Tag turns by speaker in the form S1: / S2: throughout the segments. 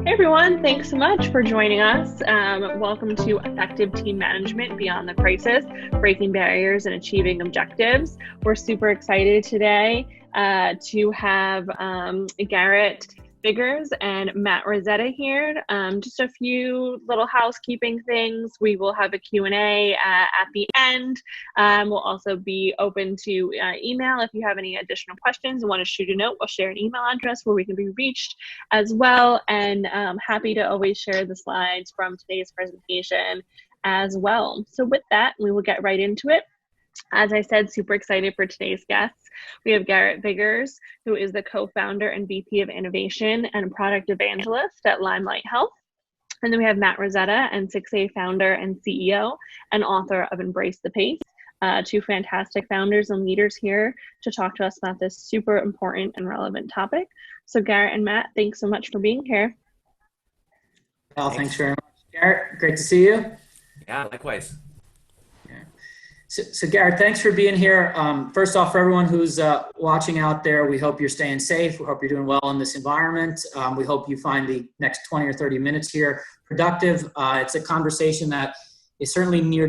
S1: Hey everyone, thanks so much for joining us. Welcome to Effective Team Management Beyond the Crisis, Breaking Barriers and Achieving Objectives. We're super excited today to have Garrett Viggers and Matt Rizzetta here. Just a few little housekeeping things. We will have a Q&A at the end. We'll also be open to email if you have any additional questions and want to shoot a note. We'll share an email address where we can be reached as well. And happy to always share the slides from today's presentation as well. So with that, we will get right into it. As I said, super excited for today's guests. We have Garrett Viggers, who is the co-founder and VP of Innovation and Product Evangelist at Limelight Health. And then we have Matt Rizzetta, N6A founder and CEO and author of Embrace the Pace. Two fantastic founders and leaders here to talk to us about this super important and relevant topic. So Garrett and Matt, thanks so much for being here.
S2: Well, thanks very much, Garrett. Great to see you.
S3: Yeah, likewise.
S2: So Garrett, thanks for being here. First off, for everyone who's watching out there, we hope you're staying safe. We hope you're doing well in this environment. We hope you find the next 20 or 30 minutes here productive. It's a conversation that is certainly near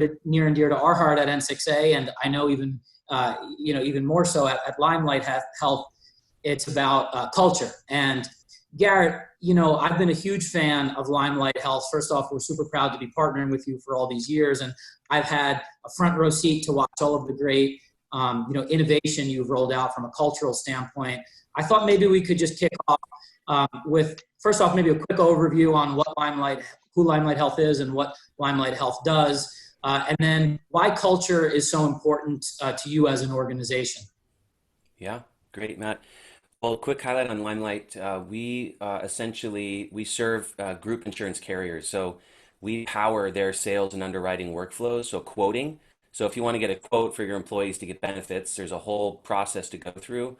S2: and dear to our heart at N6A, and I know even more so at Limelight Health. It's about culture. And Garrett, I've been a huge fan of Limelight Health. First off, we're super proud to be partnering with you for all these years, and I've had a front row seat to watch all of the great, innovation you've rolled out from a cultural standpoint. I thought maybe we could just kick off with, first off, maybe a quick overview on who Limelight Health is and what Limelight Health does, and then why culture is so important to you as an organization.
S3: Yeah, great, Matt. Well, quick highlight on Limelight. We serve group insurance carriers. So we power their sales and underwriting workflows, so quoting. So if you want to get a quote for your employees to get benefits, there's a whole process to go through,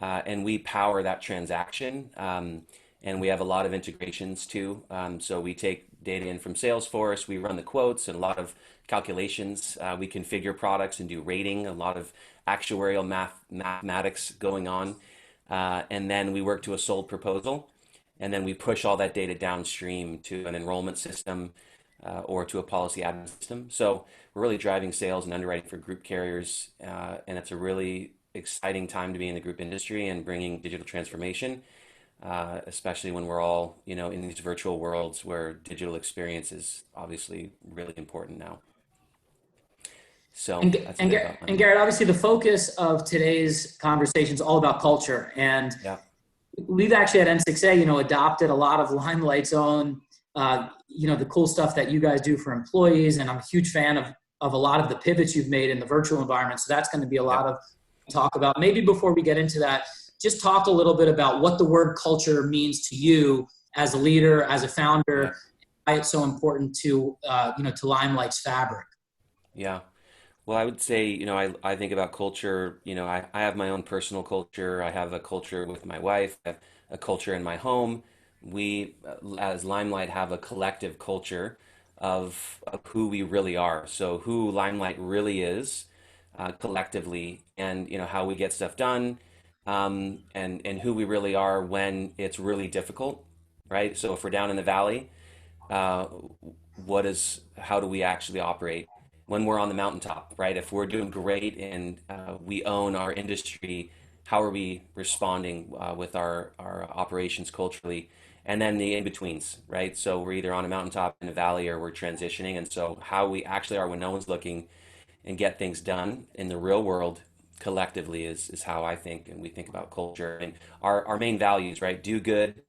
S3: and we power that transaction. And we have a lot of integrations too. So we take data in from Salesforce, we run the quotes and a lot of calculations. We configure products and do rating, a lot of actuarial mathematics going on. And then we work to a sold proposal, and then we push all that data downstream to an enrollment system or to a policy admin system. So we're really driving sales and underwriting for group carriers, and it's a really exciting time to be in the group industry and bringing digital transformation, especially when we're all, in these virtual worlds where digital experience is obviously really important now. So
S2: and Garrett, obviously the focus of today's conversation is all about culture. And
S3: yeah.
S2: We've actually at N6A, adopted a lot of Limelight's own, the cool stuff that you guys do for employees. And I'm a huge fan of a lot of the pivots you've made in the virtual environment. So that's going to be a lot of talk about. Maybe before we get into that, just talk a little bit about what the word culture means to you as a leader, as a founder, why it's so important to Limelight's fabric.
S3: Yeah. Well, I would say, I think about culture, I have my own personal culture. I have a culture with my wife, I have a culture in my home. We, as Limelight, have a collective culture of who we really are. So who Limelight really is collectively, and, how we get stuff done, and who we really are when it's really difficult, right? So if we're down in the valley, how do we actually operate? When we're on the mountaintop, right? If we're doing great and we own our industry, how are we responding with our operations culturally? And then the in-betweens, right? So we're either on a mountaintop in a valley or we're transitioning. And so how we actually are when no one's looking and get things done in the real world collectively is how I think and we think about culture. And our main values, right? Do good,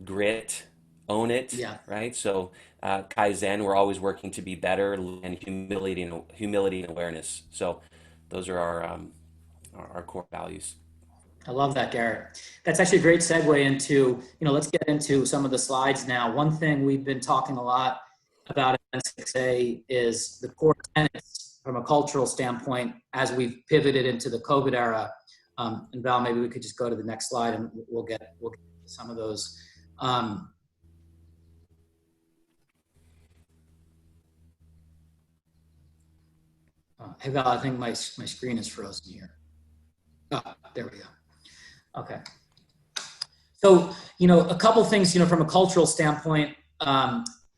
S3: grit, own it, right? So Kaizen, we're always working to be better, and humility and awareness. So those are our core values.
S2: I love that, Garrett. That's actually a great segue into, let's get into some of the slides now. One thing we've been talking a lot about at N6A is the core tenets from a cultural standpoint as we've pivoted into the COVID era. And Val, maybe we could just go to the next slide and we'll get some of those. Hey Val, I think my screen is frozen here. Oh, there we go. Okay. So, A couple things, from a cultural standpoint,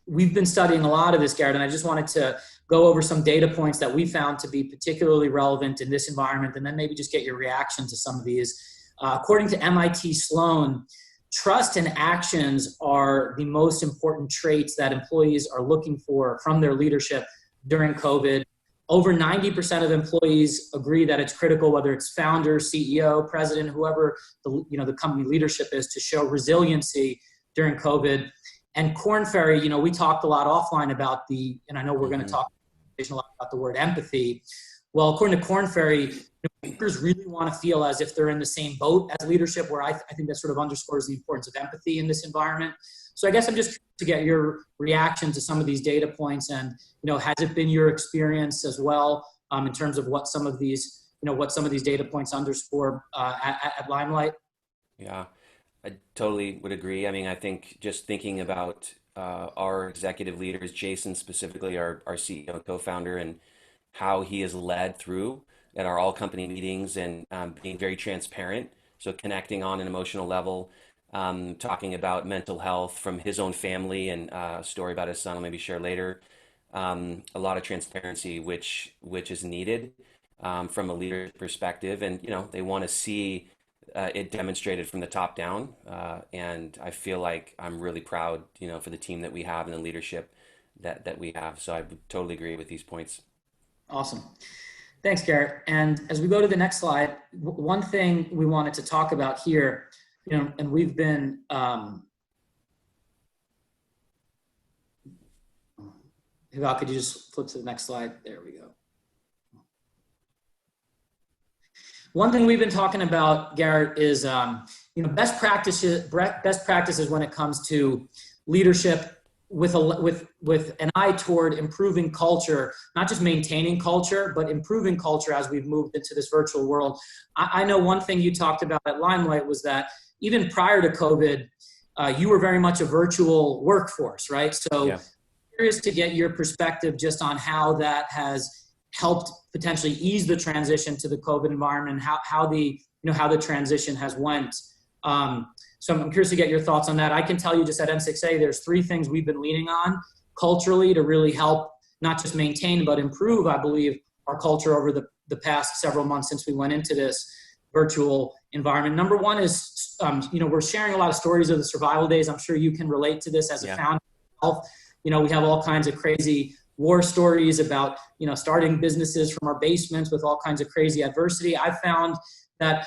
S2: we've been studying a lot of this, Garrett, and I just wanted to go over some data points that we found to be particularly relevant in this environment, and then maybe just get your reaction to some of these. According to MIT Sloan, trust and actions are the most important traits that employees are looking for from their leadership during COVID. Over 90% of employees agree that it's critical, whether it's founder, CEO, president, whoever the company leadership is, to show resiliency during COVID. And Korn Ferry, we talked a lot offline about and I know we're going to talk a lot about the word empathy. Well, according to Korn Ferry, leaders really want to feel as if they're in the same boat as leadership, where I think that sort of underscores the importance of empathy in this environment. So I guess I'm just curious to get your reaction to some of these data points, and has it been your experience as well in terms of what some of these data points underscore at Limelight?
S3: Yeah, I totally would agree. I mean, I think just thinking about our executive leaders, Jason specifically, our CEO and co-founder, and how he has led through at our all company meetings, and being very transparent. So connecting on an emotional level, talking about mental health from his own family, and a story about his son I'll maybe share later. A lot of transparency, which is needed from a leader perspective, and they want to see it demonstrated from the top down. And I feel like I'm really proud, for the team that we have and the leadership that we have. So I would totally agree with these points.
S2: Awesome. Thanks, Garrett. And as we go to the next slide, one thing we wanted to talk about here, and we've been, Val, could you just flip to the next slide? There we go. One thing we've been talking about, Garrett, is best practices when it comes to leadership, with an eye toward improving culture, not just maintaining culture, but improving culture as we've moved into this virtual world. I know one thing you talked about at Limelight was that even prior to COVID, you were very much a virtual workforce, right? So yeah. Curious to get your perspective just on how that has helped potentially ease the transition to the COVID environment, and how the transition has went. So I'm curious to get your thoughts on that. I can tell you just at N6A, there's 3 things we've been leaning on culturally to really help not just maintain, but improve, I believe, our culture over the past several months since we went into this virtual environment. Number one is, we're sharing a lot of stories of the survival days. I'm sure you can relate to this as a founder of health. We have all kinds of crazy war stories about, starting businesses from our basements with all kinds of crazy adversity. I found that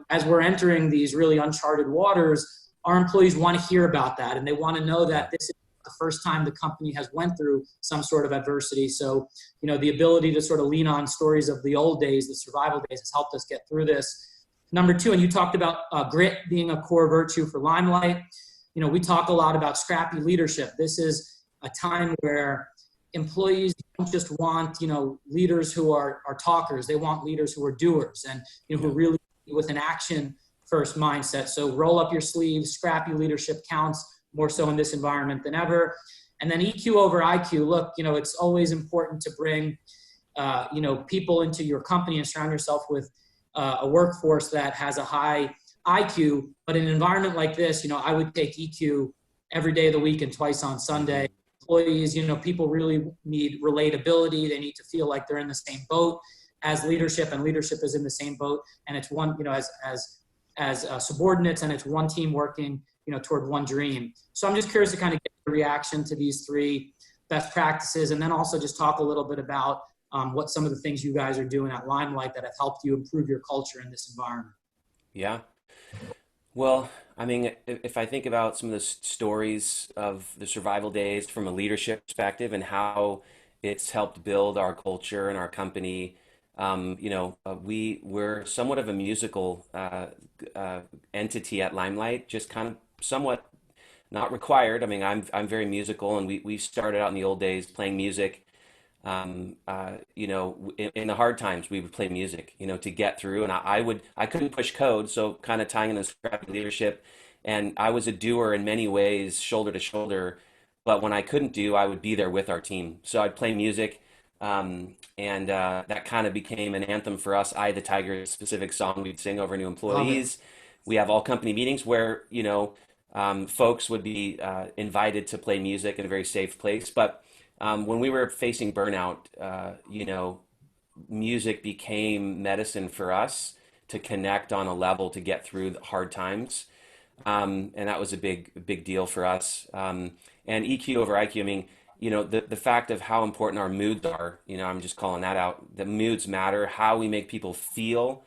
S2: as we're entering these really uncharted waters, our employees want to hear about that, and they want to know that this is the first time the company has went through some sort of adversity. So, the ability to sort of lean on stories of the old days, the survival days, has helped us get through this. Number 2, and you talked about grit being a core virtue for Limelight. We talk a lot about scrappy leadership. This is a time where employees don't just want, leaders who are talkers. They want leaders who are doers, and who really with an action first mindset. So roll up your sleeves, scrappy leadership counts more so in this environment than ever. And then EQ over IQ. Look, it's always important to bring, people into your company and surround yourself with a workforce that has a high IQ. But in an environment like this, I would take EQ every day of the week and twice on Sunday. Employees, people really need relatability. They need to feel like they're in the same boat as leadership, and leadership is in the same boat, and it's one, as subordinates, and it's one team working, toward one dream. So I'm just curious to kind of get your reaction to these 3 best practices, and then also just talk a little bit about what some of the things you guys are doing at Limelight that have helped you improve your culture in this environment.
S3: Yeah. Well, I mean, if I think about some of the stories of the survival days from a leadership perspective, and how it's helped build our culture and our company, we're somewhat of a musical entity at Limelight, just kind of somewhat not required. I mean, I'm very musical, and we started out in the old days playing music. In the hard times, we would play music, to get through. And I couldn't push code, so kind of tying in the scrappy leadership. And I was a doer in many ways, shoulder to shoulder. But when I couldn't do, I would be there with our team. So I'd play music. And that kind of became an anthem for us. I, the Tiger, specific song we'd sing over new employees. We have all company meetings where, folks would be invited to play music in a very safe place. But when we were facing burnout, music became medicine for us to connect on a level to get through the hard times. And that was a big deal for us. And EQ over IQ, I mean, the fact of how important our moods are, I'm just calling that out. The moods matter. How we make people feel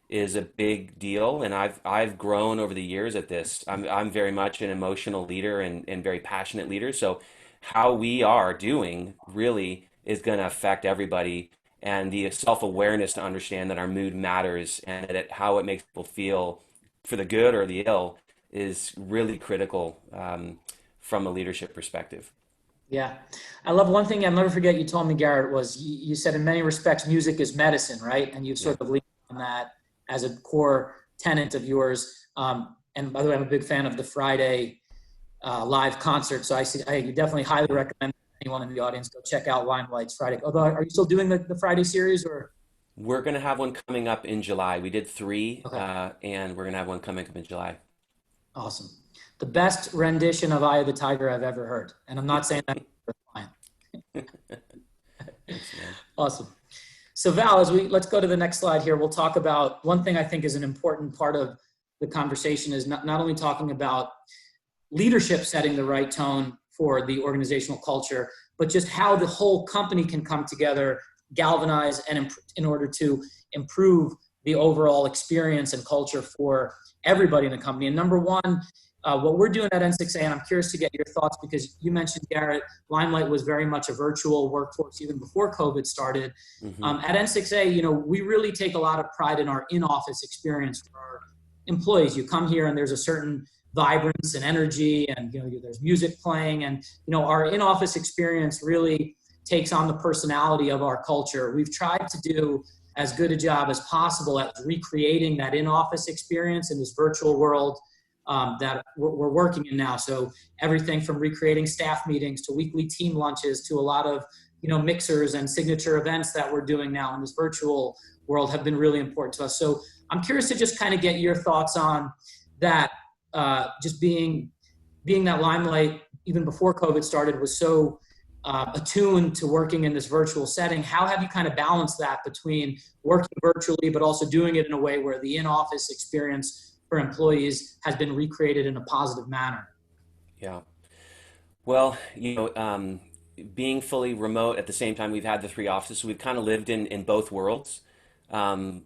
S3: is a big deal. And I've grown over the years at this. I'm very much an emotional leader and very passionate leader. So how we are doing really is going to affect everybody. And the self-awareness to understand that our mood matters and that how it makes people feel for the good or the ill is really critical from a leadership perspective.
S2: Yeah. I love one thing I'll never forget you told me, Garrett, was you said in many respects, music is medicine, right? And you've sort of leaned on that as a core tenet of yours. And by the way, I'm a big fan of the Friday live concert. So I definitely highly recommend anyone in the audience go check out Limelight's Friday. Although, are you still doing the Friday series or?
S3: We're going to have one coming up in July. We did 3,
S2: Okay.
S3: and we're going to have one coming up in July.
S2: Awesome. The best rendition of Eye of the Tiger I've ever heard. And I'm not saying that for a client.
S3: Thanks, man.
S2: Awesome. So Val, let's go to the next slide here. We'll talk about one thing I think is an important part of the conversation is not only talking about leadership setting the right tone for the organizational culture, but just how the whole company can come together, galvanize, and in order to improve the overall experience and culture for everybody in the company. And number one, what we're doing at N6A, and I'm curious to get your thoughts because you mentioned, Garrett, Limelight was very much a virtual workforce even before COVID started.
S3: Mm-hmm.
S2: At N6A, we really take a lot of pride in our in-office experience for our employees. You come here and there's a certain vibrance and energy and there's music playing and our in-office experience really takes on the personality of our culture. We've tried to do as good a job as possible at recreating that in-office experience in this virtual world that we're working in now. So everything from recreating staff meetings to weekly team lunches to a lot of mixers and signature events that we're doing now in this virtual world have been really important to us. So I'm curious to just kind of get your thoughts on that. Just being that Limelight, even before COVID started, was so attuned to working in this virtual setting. How have you kind of balanced that between working virtually, but also doing it in a way where the in-office experience for employees has been recreated in a positive manner?
S3: Yeah. Well, being fully remote at the same time, we've had the 3 offices. So we've kind of lived in both worlds.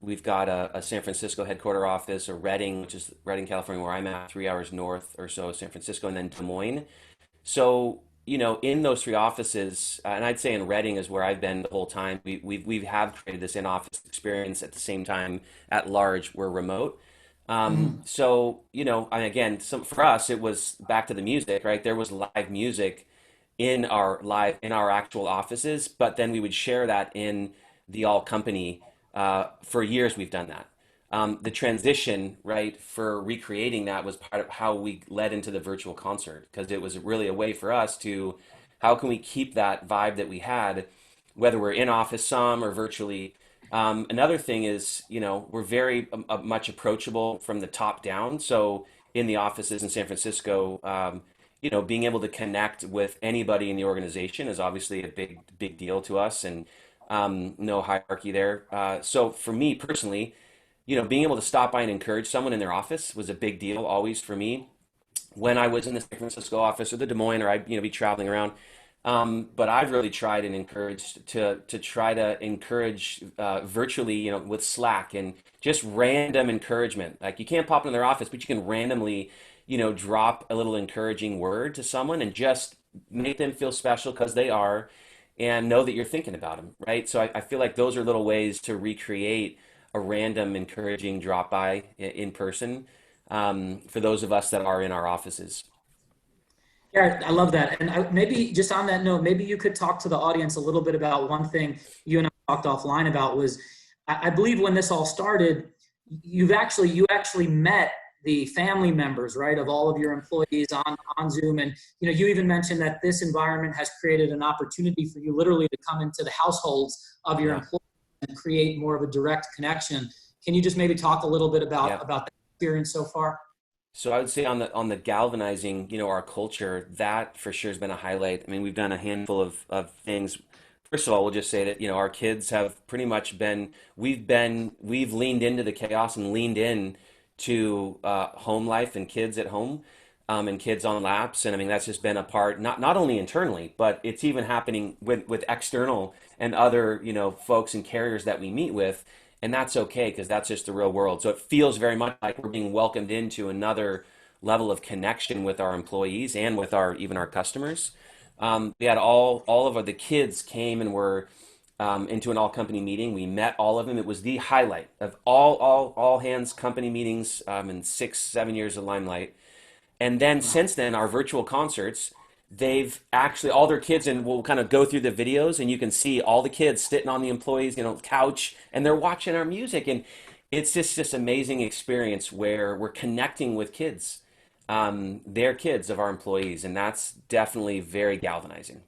S3: We've got a San Francisco headquarter office, a Redding, which is Redding, California, where I'm at, 3 hours north or so of San Francisco, and then Des Moines. So, in those 3 offices, and I'd say in Redding is where I've been the whole time. We have created this in-office experience at the same time at large. We're remote. So, again, for us, it was back to the music, right? There was live music in our actual offices, but then we would share that in the all company. For years, we've done that. The transition, right, for recreating that was part of how we led into the virtual concert because it was really a way for us to, how can we keep that vibe that we had, whether we're in office some or virtually. Another thing is, we're very much approachable from the top down. So in the offices in San Francisco, being able to connect with anybody in the organization is obviously a big deal to us, and no hierarchy there. So for me personally, being able to stop by and encourage someone in their office was a big deal always for me when I was in the San Francisco office or the Des Moines, or I'd be traveling around. But I've really tried and encouraged to try to encourage virtually, with Slack and just random encouragement. Like you can't pop in their office, but you can randomly, drop a little encouraging word to someone and just make them feel special because they are, and know that you're thinking about them, right? So I feel like those are little ways to recreate a random encouraging drop by in person for those of us that are in our offices.
S2: Yeah, I love that. And maybe just on that note, maybe you could talk to the audience a little bit about one thing you and I talked offline about was, I believe when this all started, you actually met the family members, right, of all of your employees on Zoom. And, you even mentioned that this environment has created an opportunity for you literally to come into the households of your employees and create more of a direct connection. Can you just maybe talk a little bit about that experience so far?
S3: So I would say on the galvanizing, our culture, that for sure has been a highlight. I mean, we've done a handful of things. First of all, we'll just say that, our kids have pretty much we've leaned into the chaos and leaned in to home life and kids at home, and kids on laps. And I mean, that's just been a part, not only internally, but it's even happening with external and other, folks and carriers that we meet with. And that's okay because that's just the real world. So it feels very much like we're being welcomed into another level of connection with our employees and with our even our customers. We had all of the kids came and were into an all company meeting. We met all of them. It was the highlight of all hands company meetings in 6 7 years of Limelight. And then since then, our virtual concerts, they've actually all their kids, and we'll kind of go through the videos, and you can see all the kids sitting on the employees, couch, and they're watching our music, and it's just this amazing experience where we're connecting with kids, they're kids of our employees, and that's definitely very galvanizing.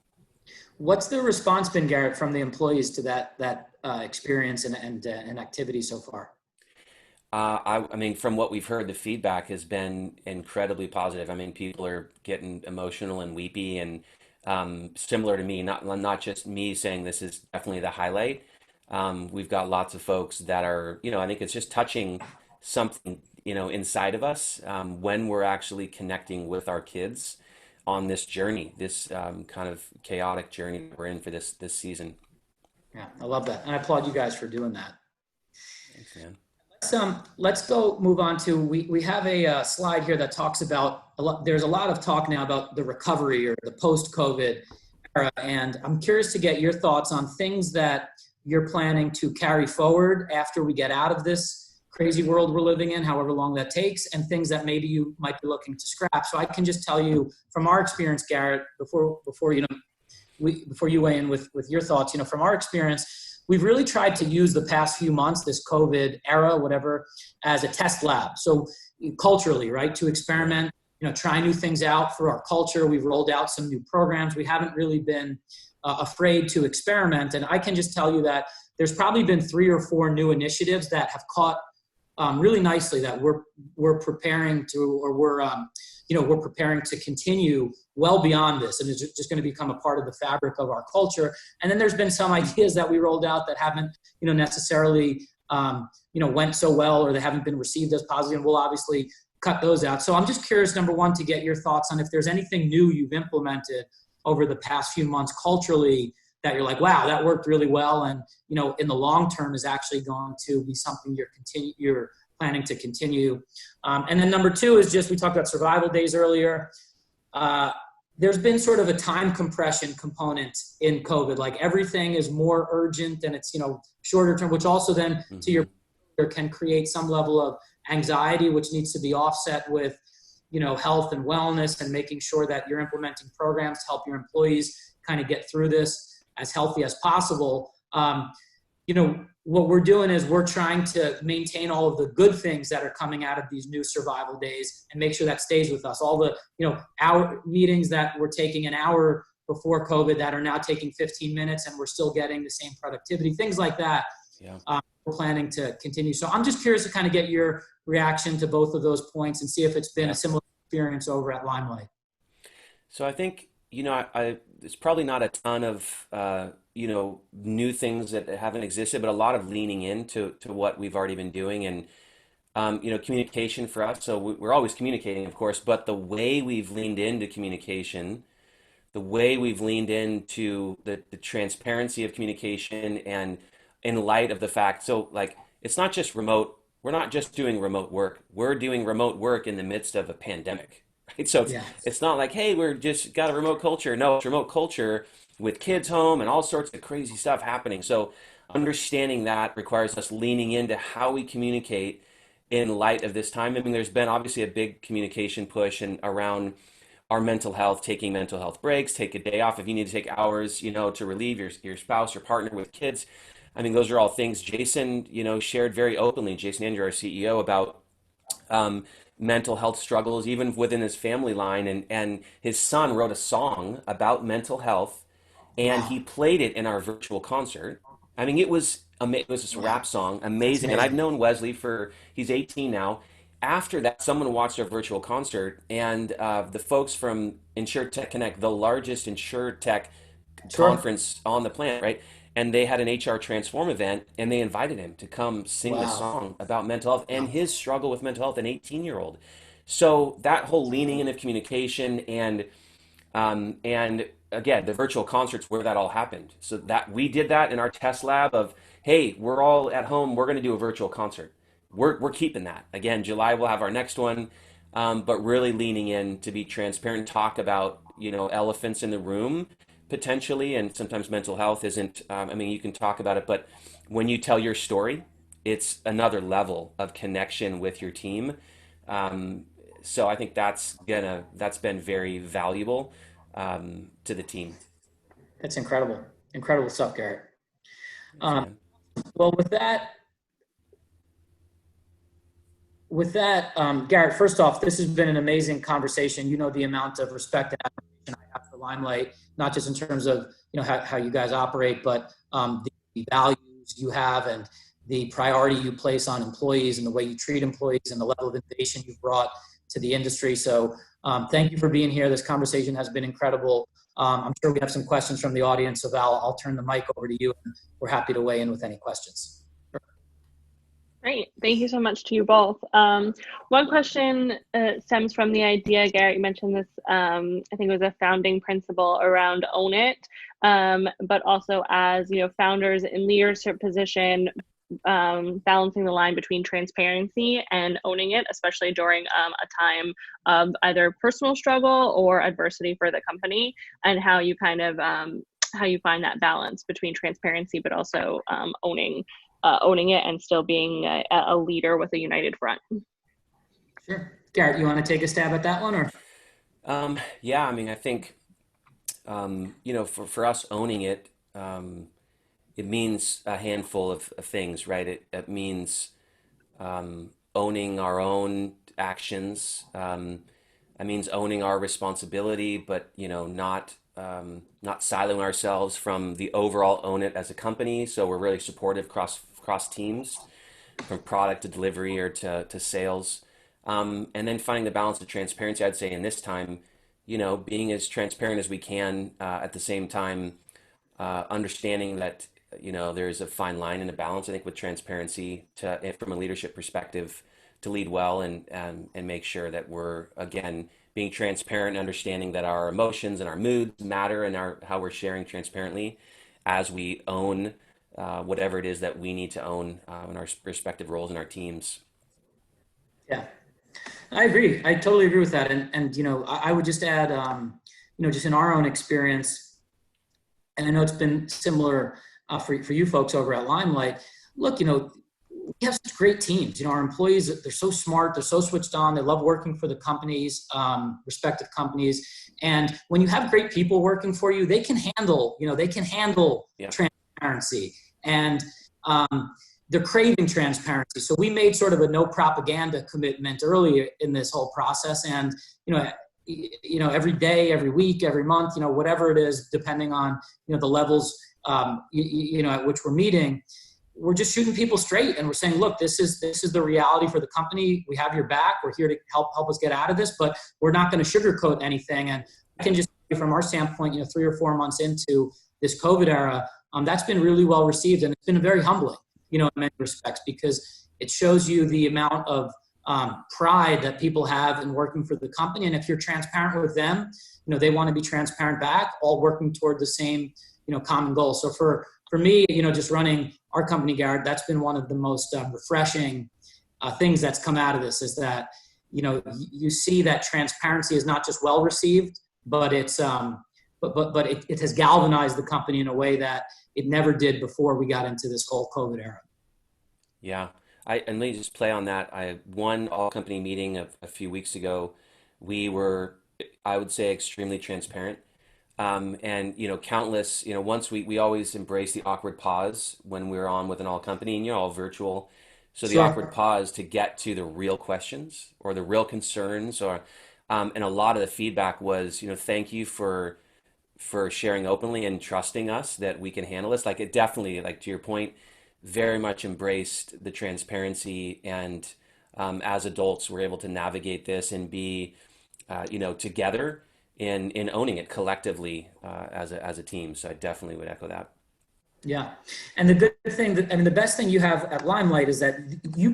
S2: What's the response been, Garrett, from the employees to that experience and activity so far?
S3: I mean, from what we've heard, the feedback has been incredibly positive. I mean, people are getting emotional and weepy, and similar to me, not just me saying this is definitely the highlight. We've got lots of folks that are, I think it's just touching something, inside of us when we're actually connecting with our kids on this journey, this kind of chaotic journey that we're in for this season.
S2: Yeah, I love that, and I applaud you guys for doing that.
S3: Thanks, man.
S2: Let's go move on to, we have a slide here that talks about there's a lot of talk now about the recovery or the post-COVID era, and I'm curious to get your thoughts on things that you're planning to carry forward after we get out of this crazy world we're living in, however long that takes, and things that maybe you might be looking to scrap. So I can just tell you from our experience, Garrett, before you weigh in with your thoughts, from our experience, we've really tried to use the past few months, this COVID era, whatever, as a test lab. So culturally, right, to experiment, try new things out for our culture. We've rolled out some new programs. We haven't really been afraid to experiment. And I can just tell you that there's probably been 3 or 4 new initiatives that have caught really nicely that we're preparing to, or we're preparing to continue well beyond this, and it's just going to become a part of the fabric of our culture. And then there's been some ideas that we rolled out that haven't, necessarily, went so well, or they haven't been received as positive. And we'll obviously cut those out. So I'm just curious, number one, to get your thoughts on if there's anything new you've implemented over the past few months culturally that you're like, wow, that worked really well, and in the long term is actually going to be something you're planning to continue. And then number two is just, we talked about survival days earlier. There's been sort of a time compression component in COVID. Like everything is more urgent and it's, shorter term, which also then to your can create some level of anxiety, which needs to be offset with, health and wellness, and making sure that you're implementing programs to help your employees kind of get through this as healthy as possible. What we're doing is we're trying to maintain all of the good things that are coming out of these new survival days and make sure that stays with us. All the, hour meetings that were taking an hour before COVID that are now taking 15 minutes, and we're still getting the same productivity, things like that.
S3: Yeah.
S2: We're planning to continue. So I'm just curious to kind of get your reaction to both of those points and see if it's been a similar experience over at Limelight.
S3: So I think, it's probably not a ton of, new things that haven't existed, but a lot of leaning into what we've already been doing. And, communication for us. So we're always communicating, of course, but the way we've leaned into communication, the way we've leaned into the transparency of communication, and in light of the fact, so like, it's not just remote. We're not just doing remote work. We're doing remote work in the midst of a pandemic. Right? So it's not like, hey, we're just got a remote culture. No, it's remote culture with kids home and all sorts of crazy stuff happening. So understanding that requires us leaning into how we communicate in light of this time. I mean, there's been obviously a big communication push and around our mental health, taking mental health breaks, take a day off if you need to take hours, to relieve your spouse or partner with kids. I mean, those are all things Jason, shared very openly, Jason Andrew, our CEO, about mental health struggles, even within his family line. And his son wrote a song about mental health, and he played it in our virtual concert. I mean, it was this rap song, amazing. And I've known Wesley he's 18 now. After that, someone watched our virtual concert, and the folks from InsurTech Connect, the largest InsurTech
S2: Sure.
S3: conference on the planet, right? And they had an HR Transform event, and they invited him to come sing the
S2: Wow.
S3: song about mental health and
S2: Wow.
S3: his struggle with mental health, an 18-year-old. So that whole leaning in of communication and again, the virtual concerts where that all happened. So that we did that in our test lab of, hey, we're all at home, we're going to do a virtual concert. We're keeping that. Again, July we'll have our next one, but really leaning in to be transparent, talk about elephants in the room potentially, and sometimes mental health isn't. I mean, you can talk about it, but when you tell your story, it's another level of connection with your team. Um, so I think that's been very valuable to the team.
S2: That's incredible. Incredible stuff, Garrett.
S3: Thanks,
S2: Um,
S3: man.
S2: well, Garrett, first off, this has been an amazing conversation. You know the amount of respect and admiration I have for Limelight, not just in terms of how you guys operate, but the values you have and the priority you place on employees and the way you treat employees and the level of innovation you've brought to the industry. So thank you for being here. This conversation has been incredible. I'm sure we have some questions from the audience, so Val, I'll turn the mic over to you, and we're happy to weigh in with any questions.
S1: Great. Thank you so much to you both. One question stems from the idea, Garrett, you mentioned this, I think it was a founding principle around own it, but also as, founders in leadership position, balancing the line between transparency and owning it, especially during a time of either personal struggle or adversity for the company, and how you kind of, how you find that balance between transparency, but also owning it and still being a leader with a united front.
S2: Sure. Garrett, you want to take a stab at that one, or?
S3: Yeah, I mean, I think for us owning it, it means a handful of things, right? It means owning our own actions. It means owning our responsibility, but not siloing ourselves from the overall own it as a company. So we're really supportive cross teams, from product to delivery or to sales. And then finding the balance of transparency, I'd say in this time, being as transparent as we can, at the same time, understanding that there's a fine line and a balance. I think with transparency from a leadership perspective, to lead well and make sure that we're again being transparent and understanding that our emotions and our moods matter and how we're sharing transparently as we own whatever it is that we need to own in our respective roles in our teams.
S2: Yeah, I agree. I totally agree with that. And I would just add, just in our own experience, and I know it's been similar for you folks over at Limelight. Look, we have such great teams. Our employees, they're so smart, they're so switched on, they love working for the companies, respective companies. And when you have great people working for you, they can handle,
S3: Yeah.
S2: transparency. And they're craving transparency. So we made sort of a no propaganda commitment early in this whole process. And, every day, every week, every month, whatever it is, depending on, the levels, at which we're meeting, we're just shooting people straight. And we're saying, look, this is the reality for the company. We have your back. We're here to help us get out of this, but we're not going to sugarcoat anything. And I can just, from our standpoint, 3 or 4 months into this COVID era, that's been really well received. And it's been very humbling, in many respects, because it shows you the amount of pride that people have in working for the company. And if you're transparent with them, they want to be transparent back, all working toward the same, common goal. So for me, just running our company, Garrett, that's been one of the most refreshing things that's come out of this, is that, you see that transparency is not just well received, but it's, but it has galvanized the company in a way that it never did before we got into this whole COVID era.
S3: Yeah. And let me just play on that. I had one all company meeting a few weeks ago. We were, I would say, extremely transparent. And countless, once we always embrace the awkward pause when we're on with an all company, and you're all virtual. So the awkward
S2: Sure.
S3: pause to get to the real questions or the real concerns, or and a lot of the feedback was, thank you for sharing openly and trusting us that we can handle this. Like, it definitely, like to your point, very much embraced the transparency and as adults, we're able to navigate this and be, together in owning it collectively as a team. So I definitely would echo that.
S2: Yeah. And the good thing the best thing you have at Limelight is that you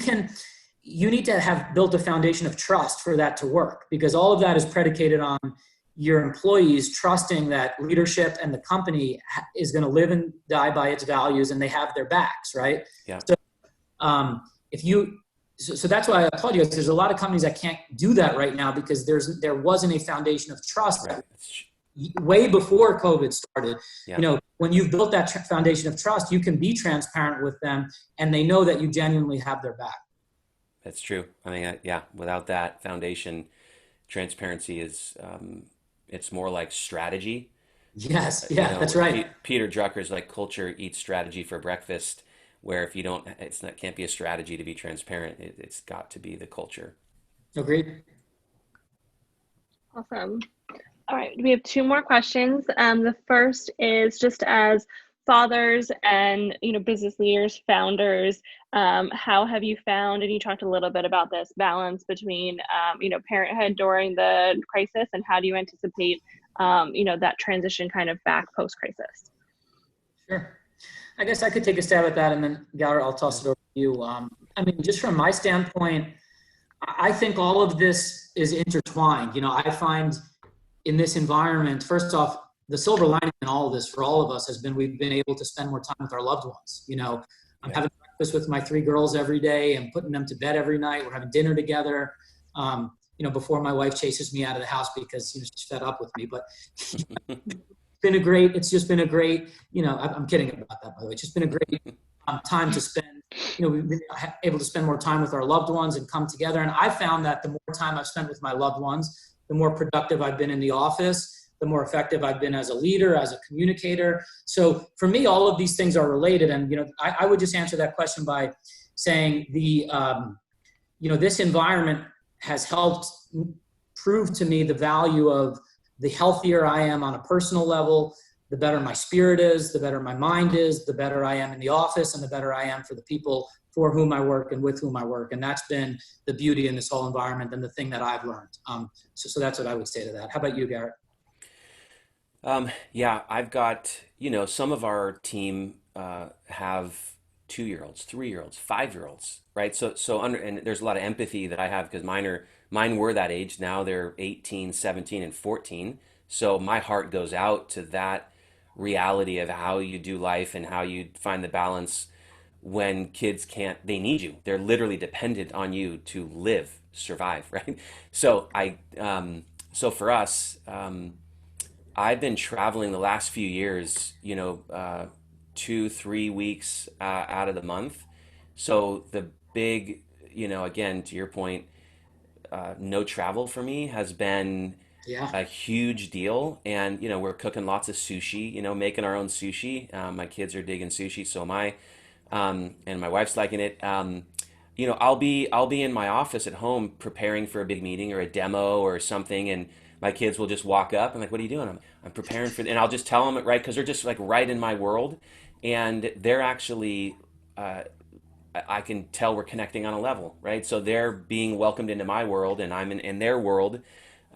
S2: need to have built a foundation of trust for that to work, because all of that is predicated on your employees trusting that leadership and the company is going to live and die by its values, and they have their backs, right?
S3: Yeah.
S2: So so that's why I applaud you guys. There's a lot of companies that can't do that right now because there wasn't a foundation of trust.
S3: Right.
S2: Way before COVID started.
S3: Yeah.
S2: When you've built that foundation of trust, you can be transparent with them and they know that you genuinely have their back.
S3: That's true. I mean, without that foundation, transparency is, it's more like strategy.
S2: Yes. Yeah, that's right.
S3: Peter Drucker's like culture eats strategy for breakfast, where if you don't, can't be a strategy to be transparent. It's got to be the culture.
S2: Agreed.
S1: Awesome. All right, we have two more questions. The first is just as fathers and business leaders, founders, how have you found, and you talked a little bit about this balance between parenthood during the crisis, and how do you anticipate that transition kind of back post-crisis?
S2: Sure. I guess I could take a stab at that, and then Garrett, I'll toss it over to you. Just from my standpoint, I think all of this is intertwined. I find in this environment, first off, the silver lining in all of this for all of us has been we've been able to spend more time with our loved ones. I'm having breakfast with my 3 girls every day and putting them to bed every night. We're having dinner together. Before my wife chases me out of the house because she's fed up with me. But it's just been a great, I'm kidding about that, by the way. It's just been a great time to spend. We've been able to spend more time with our loved ones and come together. And I found that the more time I've spent with my loved ones, the more productive I've been in the office, the more effective I've been as a leader, as a communicator. So for me, all of these things are related. And, I would just answer that question by saying this environment has helped prove to me the value of the healthier I am on a personal level, the better my spirit is, the better my mind is, the better I am in the office, and the better I am for the people for whom I work and with whom I work. And that's been the beauty in this whole environment and the thing that I've learned. So that's what I would say to that. How about you, Garrett?
S3: I've got, some of our team have 2-year-olds, 3-year-olds, 5-year-olds, right? And there's a lot of empathy that I have because mine were that age. Now they're 18, 17, and 14. So my heart goes out to that reality of how you do life and how you find the balance when kids they need you. They're literally dependent on you to live, survive, right? So so for us, I've been traveling the last few years, 2-3 weeks out of the month. So the big, again, to your point, no travel for me has been a huge deal. And, we're cooking lots of sushi, making our own sushi. My kids are digging sushi, so am I. And my wife's liking it. I'll be in my office at home preparing for a big meeting or a demo or something, and my kids will just walk up and like, "What are you doing?" I'm preparing for, and I'll just tell them it right because they're just like right in my world, and they're actually, I can tell we're connecting on a level, right? So they're being welcomed into my world, and I'm in their world.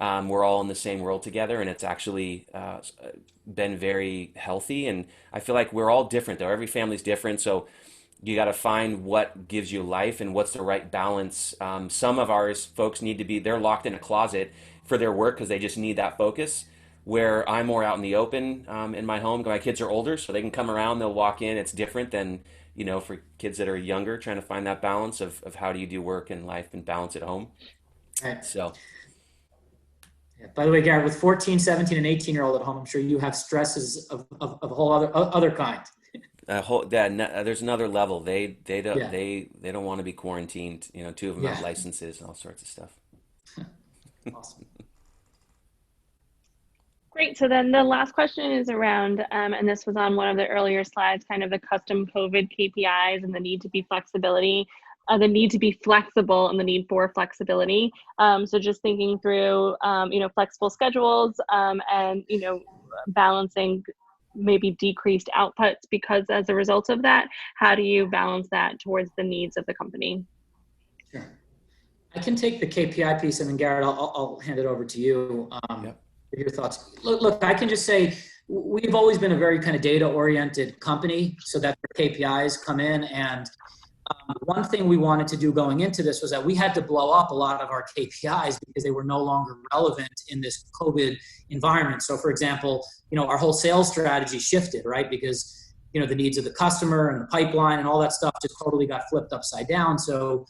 S3: We're all in the same world together, and it's actually been very healthy. And I feel like we're all different, though. Every family's different, so you got to find what gives you life and what's the right balance. Some of ours folks they're locked in a closet for their work because they just need that focus. Where I'm more out in the open in my home. My kids are older, so they can come around. They'll walk in. It's different than for kids that are younger, trying to find that balance of how do you do work and life and balance at home.
S2: Right.
S3: So.
S2: Yeah. By the way, Garrett, with 14, 17, and 18-year-old at home, I'm sure you have stresses of a whole other kind.
S3: There's another level. They don't want to be quarantined. 2 of them have licenses and all sorts of stuff.
S2: Awesome.
S1: Great. So then the last question is around, and this was on one of the earlier slides, kind of the custom COVID KPIs and the need to be flexible and the need for flexibility. So just thinking through, flexible schedules and, balancing maybe decreased outputs because as a result of that, how do you balance that towards the needs of the company?
S2: Sure. I can take the KPI piece, and then Garrett, I'll hand it over to you
S3: Yep.
S2: for your thoughts. Look, I can just say we've always been a very kind of data-oriented company, so that KPIs come in. And one thing we wanted to do going into this was that we had to blow up a lot of our KPIs because they were no longer relevant in this COVID environment. So, for example, our whole sales strategy shifted, right? Because the needs of the customer and the pipeline and all that stuff just totally got flipped upside down. So,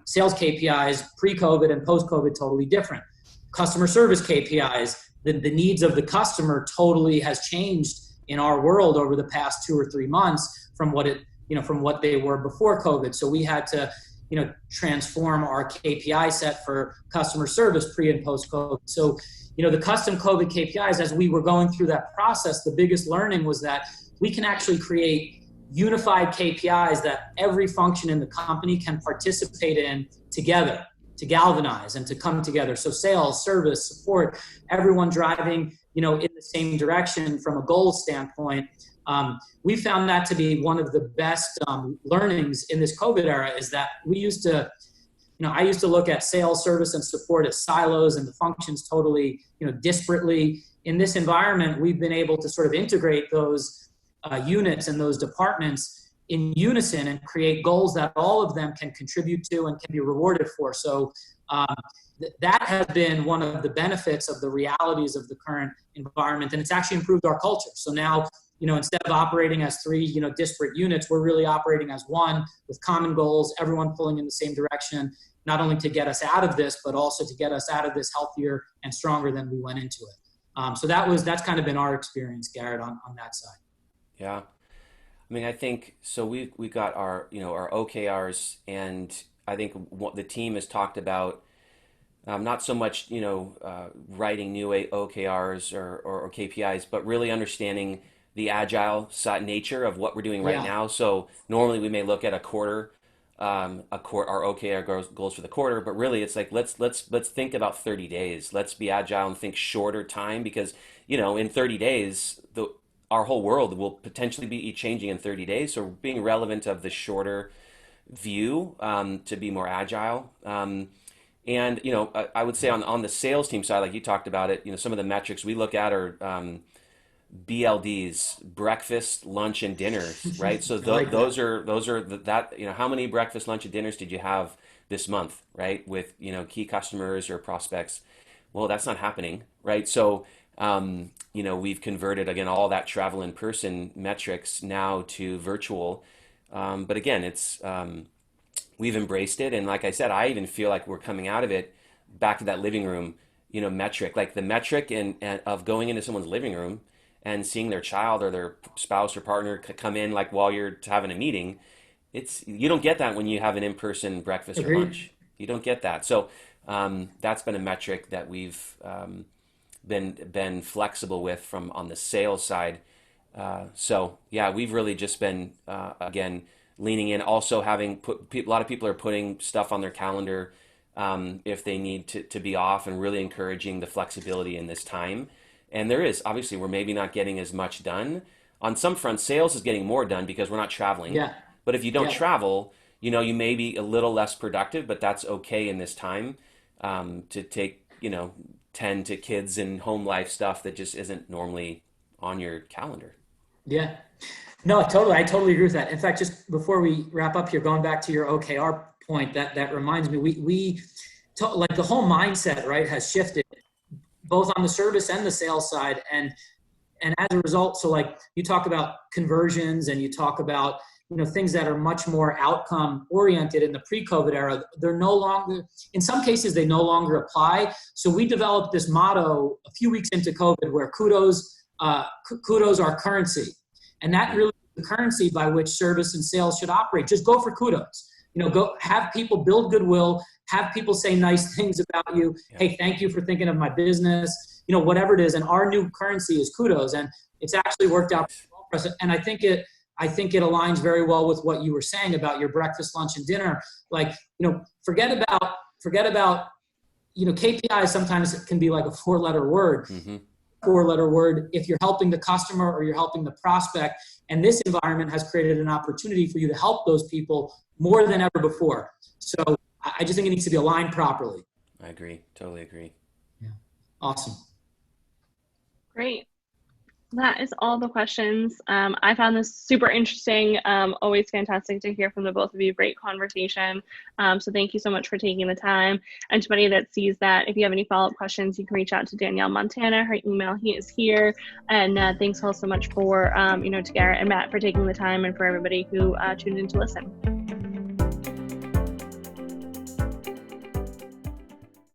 S2: sales KPIs pre-COVID and post-COVID totally different. Customer service KPIs, the needs of the customer totally has changed in our world over the past 2 or 3 months from what they were before COVID. So we had to, transform our KPI set for customer service pre and post COVID. So, the custom COVID KPIs, as we were going through that process, the biggest learning was that we can actually create unified KPIs that every function in the company can participate in together to galvanize and to come together. So sales, service, support, everyone driving, in the same direction from a goals standpoint. We found that to be one of the best learnings in this COVID era is that we used to, I used to look at sales, service, and support as silos and the functions totally, disparately. In this environment, we've been able to sort of integrate those units and those departments in unison and create goals that all of them can contribute to and can be rewarded for. So that has been one of the benefits of the realities of the current environment, and it's actually improved our culture. So now, instead of operating as 3, disparate units, we're really operating as one with common goals, everyone pulling in the same direction, not only to get us out of this, but also to get us out of this healthier and stronger than we went into it. So that's kind of been our experience, Garrett, on that side.
S3: Yeah. I mean, I think so. We got our our OKRs, and I think what the team has talked about, not so much writing new OKRs or KPIs, but really understanding the agile side nature of what we're doing right now. So normally we may look at a quarter, our OKR goals for the quarter, but really it's like let's think about 30 days. Let's be agile and think shorter time because in 30 days our whole world will potentially be changing in 30 days. So being relevant of the shorter view to be more agile. And, I would say on the sales team side, like you talked about it, some of the metrics we look at are BLDs, breakfast, lunch, and dinners, right? So those are how many breakfast, lunch, and dinners did you have this month, right? With, key customers or prospects. Well, that's not happening, right? So, we've converted, again, all that travel in person metrics now to virtual. But again, it's, we've embraced it. And like I said, I even feel like we're coming out of it back to that living room, metric, like the metric of going into someone's living room and seeing their child or their spouse or partner come in like while you're having a meeting. You don't get that when you have an in-person breakfast or lunch. You don't get that. So that's been a metric that we've been flexible with from on the sales side. So yeah, we've really just been again leaning in. Also having a lot of people are putting stuff on their calendar if they need to be off, and really encouraging the flexibility in this time. And there is obviously we're maybe not getting as much done on some fronts. Sales is getting more done because we're not traveling.
S2: Yeah.
S3: But if you don't travel, you may be a little less productive, but that's okay in this time to take tend to kids and home life stuff that just isn't normally on your calendar.
S2: Yeah, no, totally. I totally agree with that. In fact, just before we wrap up here, going back to your OKR point, that reminds me, we like the whole mindset, right, has shifted both on the service and the sales side. And as a result, so like you talk about conversions and you talk about, things that are much more outcome oriented in the pre-COVID era, they're no longer, in some cases, they no longer apply. So we developed this motto a few weeks into COVID where kudos are currency. And that really is the currency by which service and sales should operate. Just go for kudos. Go have people build goodwill, have people say nice things about you. Yeah. Hey, thank you for thinking of my business, whatever it is. And our new currency is kudos. And it's actually worked out well for us. And I think it aligns very well with what you were saying about your breakfast, lunch, and dinner. Like, forget about, KPI sometimes can be like a 4-letter word. Mm-hmm. 4-letter word if you're helping the customer or you're helping the prospect. And this environment has created an opportunity for you to help those people more than ever before. So I just think it needs to be aligned properly.
S3: I agree. Totally agree.
S2: Yeah. Awesome.
S1: Great. That is all the questions. I found this super interesting. Always fantastic to hear from the both of you. Great conversation. So thank you so much for taking the time. And to anybody that sees that, if you have any follow-up questions, you can reach out to Danielle Montana. Her email is here. And thanks all so much for, to Garrett and Matt for taking the time, and for everybody who tuned in to listen.